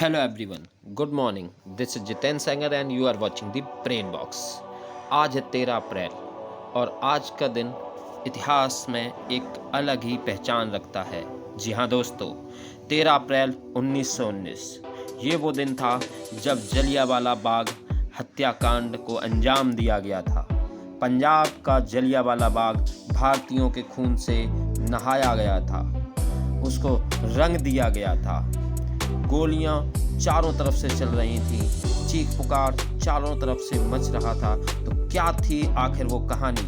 Hello everyone, good morning. This is Jiten Sanger and you are watching the Brain Box. आज है 13 अप्रैल और आज का दिन इतिहास में एक अलग ही पहचान रखता है। जी हाँ दोस्तों, 13 अप्रैल 1919 ये वो दिन था जब जलियांवाला बाग हत्याकांड को अंजाम दिया गया था। पंजाब का जलियांवाला बाग भारतीयों के खून से नहाया गया था, उसको रंग दिया गया था। गोलियां चारों तरफ से चल रही थी, चीख पुकार चारों तरफ से मच रहा था। तो क्या थी आखिर वो कहानी,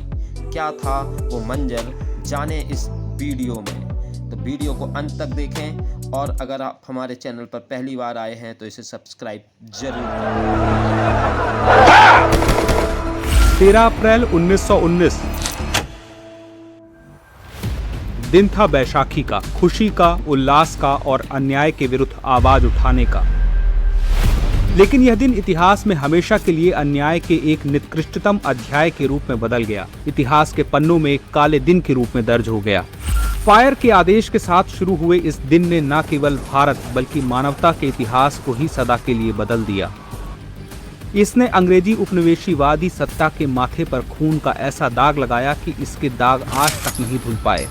क्या था वो मंजर, जाने इस वीडियो में। तो वीडियो को अंत तक देखें और अगर आप हमारे चैनल पर पहली बार आए हैं तो इसे सब्सक्राइब जरूर करें। 13 अप्रैल 1919 दिन था बैसाखी का, खुशी का, उल्लास का और अन्याय के विरुद्ध आवाज उठाने का। लेकिन यह दिन इतिहास में हमेशा के लिए अन्याय के एक निकृष्टतम अध्याय के रूप में बदल गया। इतिहास के पन्नों में एक काले दिन के रूप में दर्ज हो गया। फायर के आदेश के साथ शुरू हुए इस दिन ने न केवल भारत बल्कि मानवता के इतिहास को ही सदा के लिए बदल दिया। इसने अंग्रेजी उपनिवेशीवादी सत्ता के माथे पर खून का ऐसा दाग लगाया कि इसके दाग आज तक नहीं धुल पाए।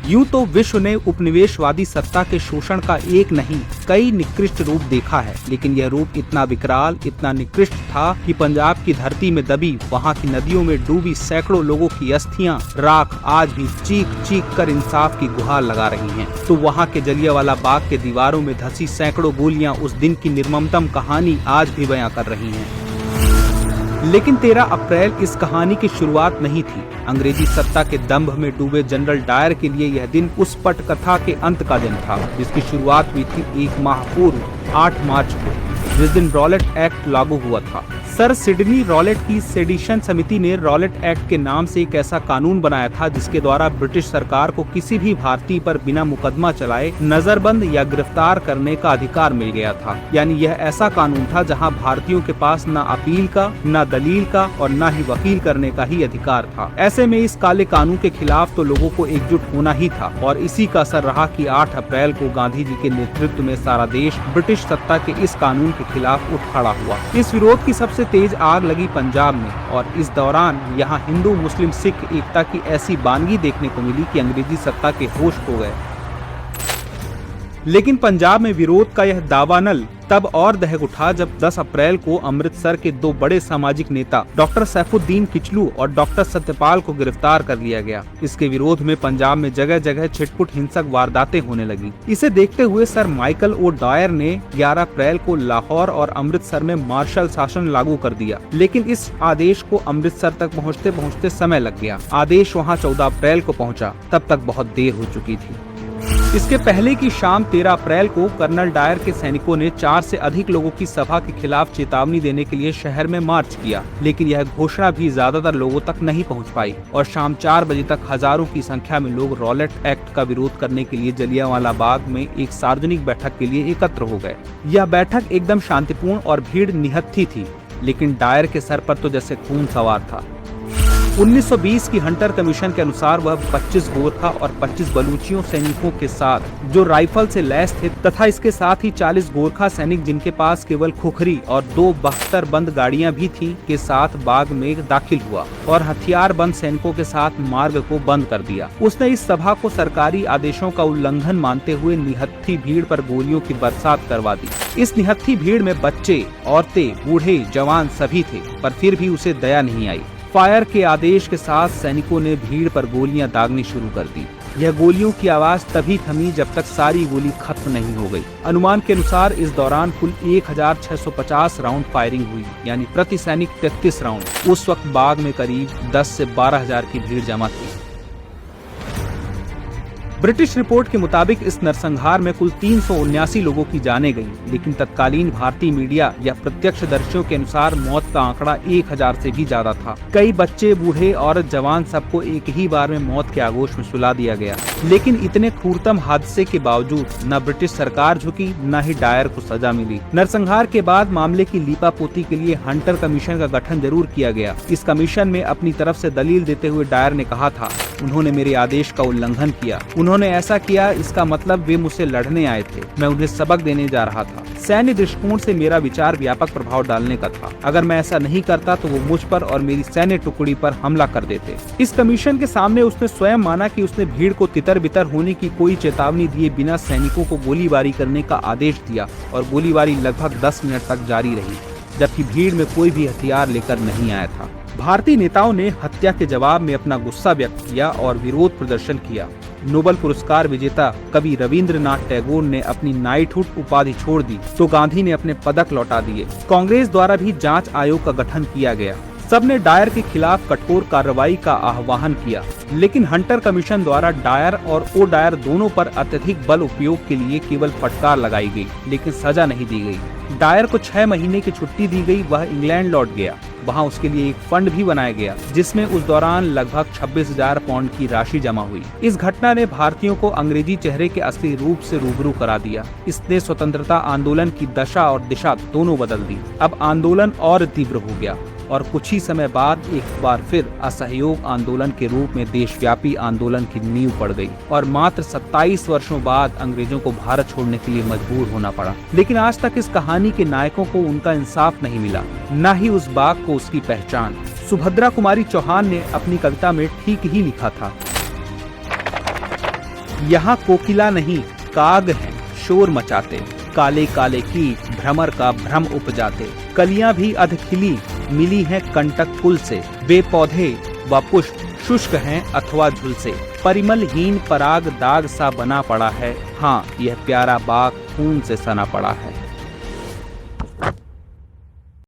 यूं तो विश्व ने उपनिवेशवादी सत्ता के शोषण का एक नहीं कई निकृष्ट रूप देखा है, लेकिन यह रूप इतना विकराल, इतना निकृष्ट था कि पंजाब की धरती में दबी, वहां की नदियों में डूबी सैकड़ों लोगों की अस्थियां, राख आज भी चीख चीख कर इंसाफ की गुहार लगा रही हैं। तो वहां के जलियांवाला बाग के दीवारों में धसी सैकड़ों गोलियां उस दिन की निर्ममतम कहानी आज भी बयां कर रही हैं। लेकिन 13 अप्रैल इस कहानी की शुरुआत नहीं थी। अंग्रेजी सत्ता के दंभ में डूबे जनरल डायर के लिए यह दिन उस पटकथा के अंत का दिन था, जिसकी शुरुआत हुई थी एक माह पूर्व 8 मार्च को, जिस दिन रॉलेट एक्ट लागू हुआ था। सर सिडनी रॉलेट की सेडिशन समिति ने रॉलेट एक्ट के नाम से एक ऐसा कानून बनाया था जिसके द्वारा ब्रिटिश सरकार को किसी भी भारतीय पर बिना मुकदमा चलाए नजरबंद या गिरफ्तार करने का अधिकार मिल गया था। यानी यह ऐसा कानून था जहां भारतीयों के पास न अपील का, न दलील का और न ही वकील करने का ही अधिकार था। ऐसे में इस काले कानून के खिलाफ तो लोगों को एकजुट होना ही था और इसी का असर रहा कि 8 अप्रैल को गांधी जी के नेतृत्व में सारा देश ब्रिटिश सत्ता के इस कानून के खिलाफ उठ खड़ा हुआ। इस विरोध की सबसे तेज आग लगी पंजाब में और इस दौरान यहाँ हिंदू मुस्लिम सिख एकता की ऐसी बानगी देखने को मिली कि अंग्रेजी सत्ता के होश खो गए। लेकिन पंजाब में विरोध का यह दावानल तब और दहक उठा जब 10 अप्रैल को अमृतसर के दो बड़े सामाजिक नेता डॉक्टर सैफुद्दीन किचलू और डॉक्टर सत्यपाल को गिरफ्तार कर लिया गया। इसके विरोध में पंजाब में जगह जगह छिटपुट हिंसक वारदातें होने लगी। इसे देखते हुए सर माइकल ओ डायर ने 11 अप्रैल को लाहौर और अमृतसर में मार्शल शासन लागू कर दिया। लेकिन इस आदेश को अमृतसर तक पहुँचते पहुँचते समय लग गया। आदेश वहाँ 14 अप्रैल को पहुँचा, तब तक बहुत देर हो चुकी थी। इसके पहले की शाम 13 अप्रैल को कर्नल डायर के सैनिकों ने 4 से अधिक लोगों की सभा के खिलाफ चेतावनी देने के लिए शहर में मार्च किया, लेकिन यह घोषणा भी ज्यादातर लोगों तक नहीं पहुंच पाई और शाम 4 बजे तक हजारों की संख्या में लोग रॉलेट एक्ट का विरोध करने के लिए जलियांवाला बाग में एक सार्वजनिक बैठक के लिए एकत्र हो गए। यह बैठक एकदम शांतिपूर्ण और भीड़ निहत्थी थी, लेकिन डायर के सर पर तो जैसे खून सवार था। 1920 की हंटर कमीशन के अनुसार वह 25 गोरखा और 25 बलूचियों सैनिकों के साथ जो राइफल से लैस थे तथा इसके साथ ही 40 गोरखा सैनिक जिनके पास केवल खुखरी और 2 बख्तर बंद गाड़ियां भी थीं के साथ बाग में दाखिल हुआ और हथियार बंद सैनिकों के साथ मार्ग को बंद कर दिया। उसने इस सभा को सरकारी आदेशों का उल्लंघन मानते हुए निहत्थी भीड़ पर गोलियों की बरसात करवा दी। इस निहत्थी भीड़ में बच्चे, औरतें, बूढ़े, जवान सभी थे, पर फिर भी उसे दया नहीं आई। फायर के आदेश के साथ सैनिकों ने भीड़ पर गोलियां दागनी शुरू कर दी। यह गोलियों की आवाज तभी थमी जब तक सारी गोली खत्म नहीं हो गई। अनुमान के अनुसार इस दौरान कुल 1650 राउंड फायरिंग हुई, यानी प्रति सैनिक 33 राउंड। उस वक्त बाग में करीब 10 से 12 हजार की भीड़ जमा थी। ब्रिटिश रिपोर्ट के मुताबिक इस नरसंहार में कुल 379 लोगों की जानें गईं, लेकिन तत्कालीन भारतीय मीडिया या प्रत्यक्षदर्शियों के अनुसार मौत का आंकड़ा 1000 से भी ज्यादा था। कई बच्चे, बूढ़े, औरत, जवान सबको एक ही बार में मौत के आगोश में सुला दिया गया। लेकिन इतने क्रूरतम हादसे के बावजूद न ब्रिटिश सरकार झुकी, न ही डायर को सजा मिली। नरसंहार के बाद मामले की लीपापोती के लिए हंटर कमीशन का गठन जरूर किया गया। इस कमीशन में अपनी तरफ से दलील देते हुए डायर ने कहा था, उन्होंने मेरे आदेश का उल्लंघन किया, उन्होंने ऐसा किया, इसका मतलब वे मुझसे लड़ने आए थे, मैं उन्हें सबक देने जा रहा था। सैन्य दृष्टिकोण से मेरा विचार व्यापक प्रभाव डालने का था। अगर मैं ऐसा नहीं करता तो वो मुझ पर और मेरी सैन्य टुकड़ी पर हमला कर देते। इस कमीशन के सामने उसने स्वयं माना कि उसने भीड़ को तितर बितर होने की कोई चेतावनी दिए बिना सैनिकों को गोलीबारी करने का आदेश दिया और गोलीबारी लगभग 10 मिनट तक जारी रही, जबकि भीड़ में कोई भी हथियार लेकर नहीं आया था। भारतीय नेताओं ने हत्या के जवाब में अपना गुस्सा व्यक्त किया और विरोध प्रदर्शन किया। नोबेल पुरस्कार विजेता कवि रविंद्रनाथ टैगोर ने अपनी नाइटहुड उपाधि छोड़ दी तो गांधी ने अपने पदक लौटा दिए। कांग्रेस द्वारा भी जांच आयोग का गठन किया गया। सबने डायर के खिलाफ कठोर कार्रवाई का आह्वान किया, लेकिन हंटर कमीशन द्वारा डायर और ओ डायर दोनों पर अत्यधिक बल उपयोग के लिए केवल फटकार लगाई गई, लेकिन सजा नहीं दी गई। डायर को 6 महीने की छुट्टी दी गई। वह इंग्लैंड लौट गया। वहां उसके लिए एक फंड भी बनाया गया, जिसमें उस दौरान लगभग 26,000 पाउंड की राशि जमा हुई। इस घटना ने भारतीयों को अंग्रेजी चेहरे के असली रूप से रूबरू करा दिया। इसने स्वतंत्रता आंदोलन की दशा और दिशा दोनों बदल दी। अब आंदोलन और तीव्र हो गया और कुछ ही समय बाद एक बार फिर असहयोग आंदोलन के रूप में देशव्यापी आंदोलन की नींव पड़ गई और मात्र 27 वर्षों बाद अंग्रेजों को भारत छोड़ने के लिए मजबूर होना पड़ा। लेकिन आज तक इस कहानी के नायकों को उनका इंसाफ नहीं मिला, न ही उस बाघ को उसकी पहचान। सुभद्रा कुमारी चौहान ने अपनी कविता में ठीक ही लिखा था, यहाँ कोकिला नहीं काग हैं शोर मचाते, काले काले कीट भ्रमर का भ्रम उपजाते, कलियां भी अध खिली मिली हैं कंटक कुल से, वे पौधे व पुष्प शुष्क हैं अथवा झुलसे, परिमलहीन पराग दाग सा बना पड़ा है, हाँ यह प्यारा बाग खून से सना पड़ा है।